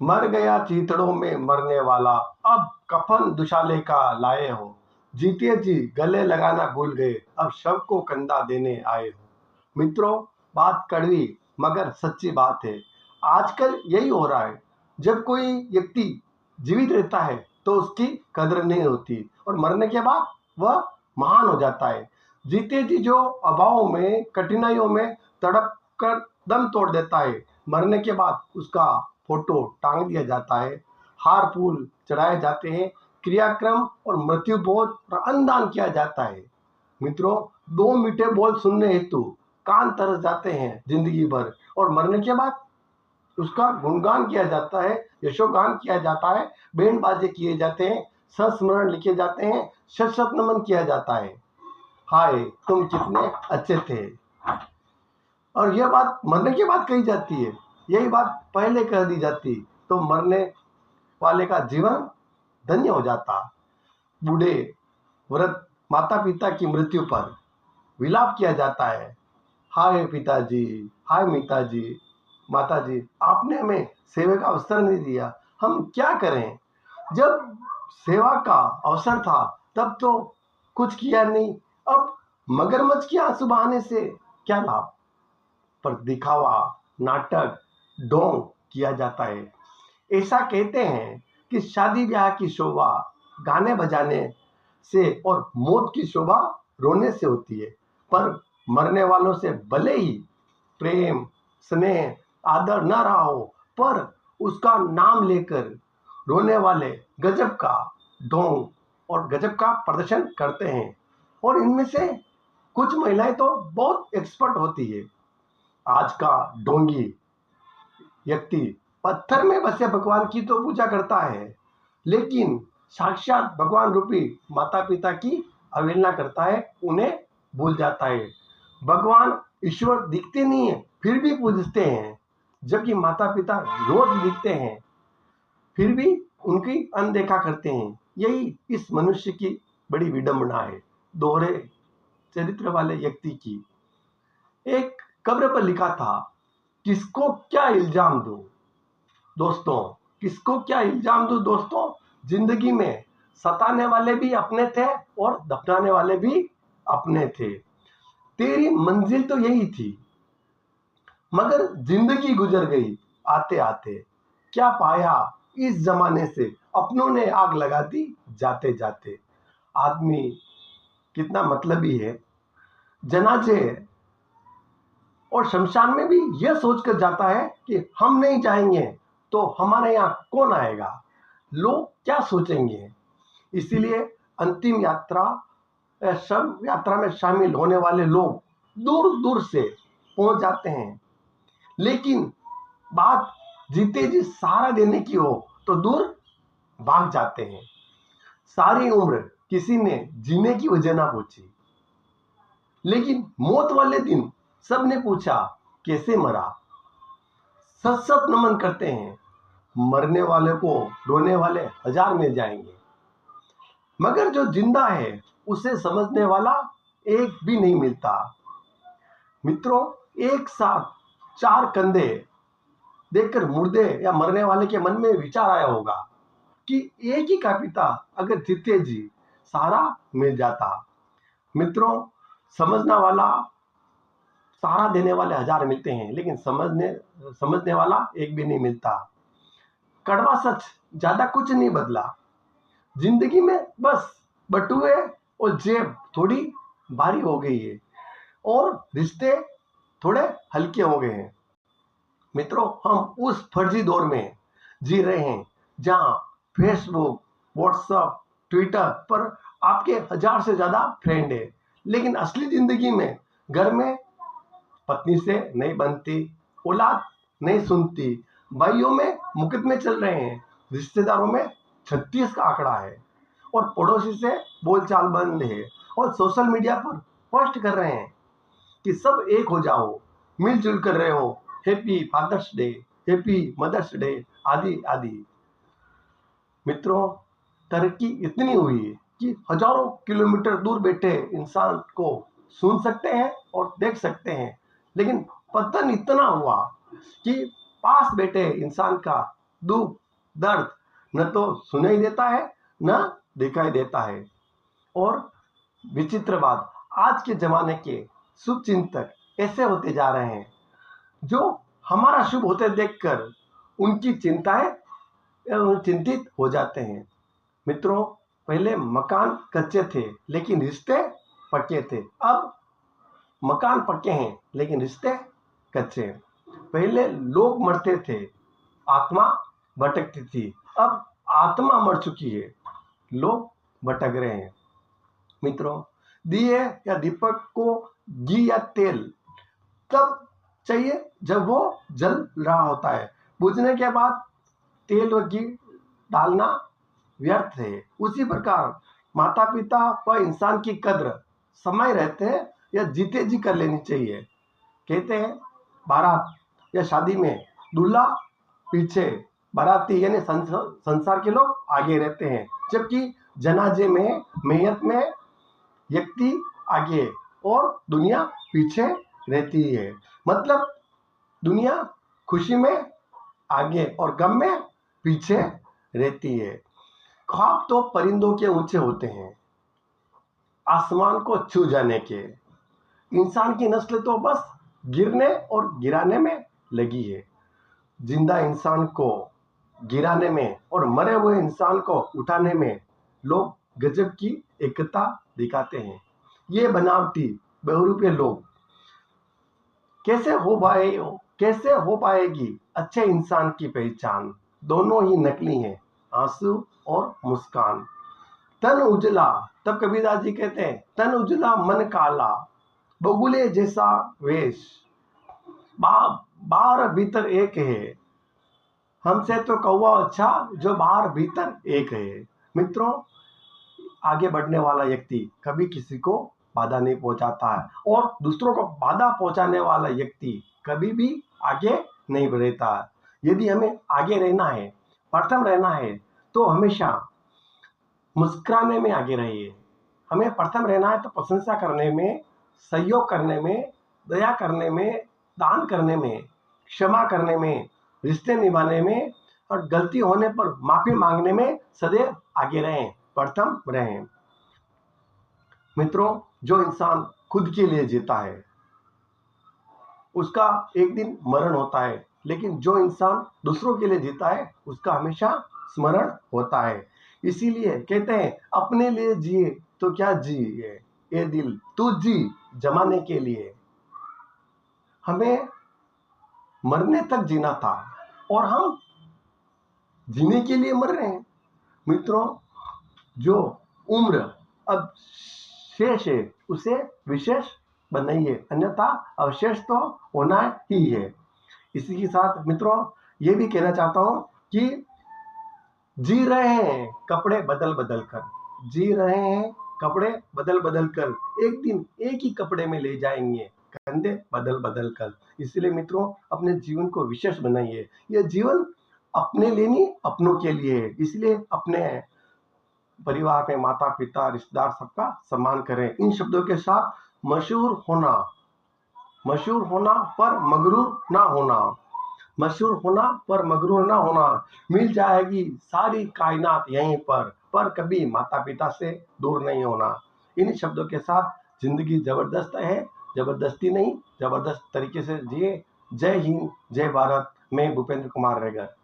मर गया चीथड़ों में मरने वाला, अब कफन दुशाले का लाए हो। जीते जी गले लगाना भूल गए, अब शव को कंधा देने आए हो। मित्रों, बात कड़वी मगर सच्ची बात है। आजकल यही हो रहा है। जब कोई व्यक्ति जीवित रहता है तो उसकी कदर नहीं होती, और मरने के बाद वह महान हो जाता है। जीते जी जो अभाव में, कठिनाइयों में तड़प कर दम तोड़ देता है, मरने के बाद उसका फोटो टांग दिया जाता है, हार फूल चढ़ाए जाते हैं, क्रियाक्रम और मृत्यु भोज और अन्नदान किया जाता है। मित्रों, दो मीठे बोल सुनने हेतु कान तरस जाते हैं जिंदगी भर, और मरने के बाद उसका गुणगान किया जाता है, यशोगान किया जाता है, बैंड बाजे किए जाते हैं, संस्मरण लिखे जाते हैं, शत शत नमन किया जाता है। हाय, तुम कितने अच्छे थे। और यह बात मरने के बाद कही जाती है। यही बात पहले कह दी जाती तो मरने वाले का जीवन धन्य हो जाता। बूढ़े वृद्ध माता पिता की मृत्यु पर विलाप किया जाता है। हाय पिताजी, हाय मिताजी, माताजी, आपने हमें सेवा का अवसर नहीं दिया, हम क्या करें। जब सेवा का अवसर था तब तो कुछ किया नहीं, अब मगरमच्छ के आंसू बहाने से क्या लाभ। पर दिखावा, नाटक, ढोंग किया जाता है। ऐसा कहते हैं कि शादी ब्याह की शोभा गाने बजाने से और मौत की शोभा रोने से होती है। पर मरने वालों से भले ही प्रेम, स्नेह, आदर न रहा हो, पर उसका नाम लेकर रोने वाले गजब का ढोंग और गजब का प्रदर्शन करते हैं। और इनमें से कुछ महिलाएं तो बहुत एक्सपर्ट होती है। आज का ढोंगी व्यक्ति पत्थर में बसे भगवान की तो पूजा करता है, लेकिन साक्षात भगवान रूपी माता पिता की अवहेलना करता है, उन्हें भूल जाता है। भगवान ईश्वर दिखते नहीं है फिर भी पूजते हैं, जबकि माता पिता रोज दिखते हैं फिर भी उनकी अनदेखा करते हैं। यही इस मनुष्य की बड़ी विडंबना है, दोहरे चरित्र वाले व्यक्ति की। एक कब्र पर लिखा था, किसको क्या इल्जाम दूं दोस्तों, किसको क्या इल्जाम दूं दोस्तों। जिंदगी में सताने वाले भी अपने थे और दफनाने वाले भी अपने थे। तेरी मंजिल तो यही थी, मगर जिंदगी गुजर गई आते आते। क्या पाया इस जमाने से, अपनों ने आग लगा दी जाते जाते। आदमी कितना मतलबी है। जनाजे और शमशान में भी यह सोचकर जाता है कि हम नहीं जाएंगे तो हमारे यहाँ कौन आएगा, लोग क्या सोचेंगे। इसीलिए अंतिम यात्रा, शव यात्रा में शामिल होने वाले लोग दूर दूर से पहुंच जाते हैं, लेकिन बात जीते जी सहारा देने की हो तो दूर भाग जाते हैं। सारी उम्र किसी ने जीने की वजह ना पूछी, लेकिन मौत वाले दिन सबने पूछा कैसे मरा। सत सत नमन करते हैं। मरने वाले को रोने वाले हजार मिल जाएंगे, मगर जो जिंदा है उसे समझने वाला एक भी नहीं मिलता। मित्रों, एक साथ चार कंधे देखकर मुर्दे या मरने वाले के मन में विचार आया होगा कि एक ही का पिता अगर जीते जी सहारा मिल जाता। मित्रों, समझना वाला, सहारा देने वाले हजार मिलते हैं, लेकिन समझने वाला एक भी नहीं मिलता। कड़वा सच, ज्यादा कुछ नहीं बदला। जिंदगी में बस बटुए और जेब थोड़ी भारी हो गई है, और रिश्ते थोड़े हल्के हो गए हैं। मित्रों, हम उस फर्जी दौर में जी रहे हैं जहां फेसबुक, व्हाट्सएप, ट्विटर पर आपके हजार से ज्यादा फ्रेंड है, लेकिन असली जिंदगी में घर में पत्नी से नहीं बनती, औलाद नहीं सुनती, भाइयों में मुकदमे चल रहे हैं, रिश्तेदारों में 36 का आंकड़ा है, और पड़ोसी से बोलचाल बंद है, और सोशल मीडिया पर पोस्ट कर रहे हैं कि सब एक हो जाओ, मिलजुल कर रहे हो, happy Father's Day, happy Mother's Day, आदि आदि। मित्रों, तरक्की इतनी हुई है कि हजारों किलोमीटर दूर बैठे इंसान को सुन सकते हैं और देख सकते हैं, लेकिन पतन इतना हुआ कि पास बैठे इंसान का दुख, दर्द न तो सुनाई देता है न दिखाई देता है। और विचित्र बात, आज के जमाने के शुभ चिंतक ऐसे होते जा रहे हैं जो हमारा शुभ होते देखकर उनकी चिंताएं चिंतित हो जाते हैं। मित्रों, पहले मकान कच्चे थे लेकिन रिश्ते पक्के थे। अब मकान पक्के हैं लेकिन रिश्ते कच्चे। पहले लोग मरते थे, आत्मा भटकती थी। अब आत्मा मर चुकी है, लोग भटक रहे हैं। मित्रों, दिए या दीपक को घी या तेल तब चाहिए जब वो जल रहा होता है। बुझने के बाद तेल और घी डालना व्यर्थ है। उसी प्रकार माता पिता व इंसान की कद्र समय रहते या जीते जी कर लेनी चाहिए। कहते हैं बारात या शादी में दूल्हा पीछे, बाराती यानी संसार के लोग आगे रहते हैं, जबकि जनाजे में, मैयत में व्यक्ति आगे और दुनिया पीछे रहती है। मतलब दुनिया खुशी में आगे और गम में पीछे रहती है। ख्वाब तो परिंदों के ऊंचे होते हैं, आसमान को छू जाने के। इंसान की नस्ल तो बस गिरने और गिराने में लगी है। जिंदा इंसान को गिराने में और मरे हुए इंसान को उठाने में लोग गजब की एकता दिखाते हैं। ये बनावटी बहुरूपी लोग कैसे हो पाएगी अच्छे इंसान की पहचान? दोनों ही नकली हैं, आंसू और मुस्कान। तन उजला, तब कबीरदास जी कहते हैं, तन उजला मन काला, बगुले जैसा वेश, बाहर भीतर एक है, हमसे तो कौवा अच्छा जो बाहर भीतर एक है। मित्रों, आगे बढ़ने वाला व्यक्ति कभी किसी को बाधा नहीं पहुंचाता है, और दूसरों को बाधा पहुंचाने वाला व्यक्ति कभी भी आगे नहीं बढ़ता है। यदि हमें आगे रहना है, प्रथम रहना है, तो हमेशा मुस्कुराने में आगे रहिए। हमें प्रथम रहना है तो प्रशंसा करने में, सहयोग करने में, दया करने में, दान करने में, क्षमा करने में, रिश्ते निभाने में और गलती होने पर माफी मांगने में सदैव आगे रहें, प्रथम रहें। मित्रों, जो इंसान खुद के लिए जीता है उसका एक दिन मरण होता है, लेकिन जो इंसान दूसरों के लिए जीता है उसका हमेशा स्मरण होता है। इसीलिए कहते हैं, अपने लिए जिए तो क्या जिए ये दिल, तू जी जमाने के लिए। हमें मरने तक जीना था और हम जीने के लिए मर रहे हैं। मित्रों, जो उम्र अब शेष है उसे विशेष बनाइए, अन्यथा अवशेष तो होना ही है। इसी के साथ मित्रों ये भी कहना चाहता हूं कि जी रहे हैं कपड़े बदल बदल कर, जी रहे हैं कपड़े बदल बदल कर, एक दिन एक ही कपड़े में ले जाएंगे कंधे बदल बदल कर। इसलिए मित्रों, अपने जीवन को विशेष बनाइए। यह जीवन अपने लिए नहीं, अपनों के लिए है। इसलिए अपने परिवार में माता पिता रिश्तेदार सबका सम्मान करें। इन शब्दों के साथ मशहूर होना पर मगरूर ना होना, मशहूर होना पर मगरूर ना होना, मिल जाएगी सारी कायनात यहीं पर कभी माता पिता से दूर नहीं होना। इन शब्दों के साथ जिंदगी जबरदस्त है, जबरदस्ती नहीं, जबरदस्त तरीके से जिए। जय हिंद, जय भारत। मैं भूपेंद्र कुमार रेगर।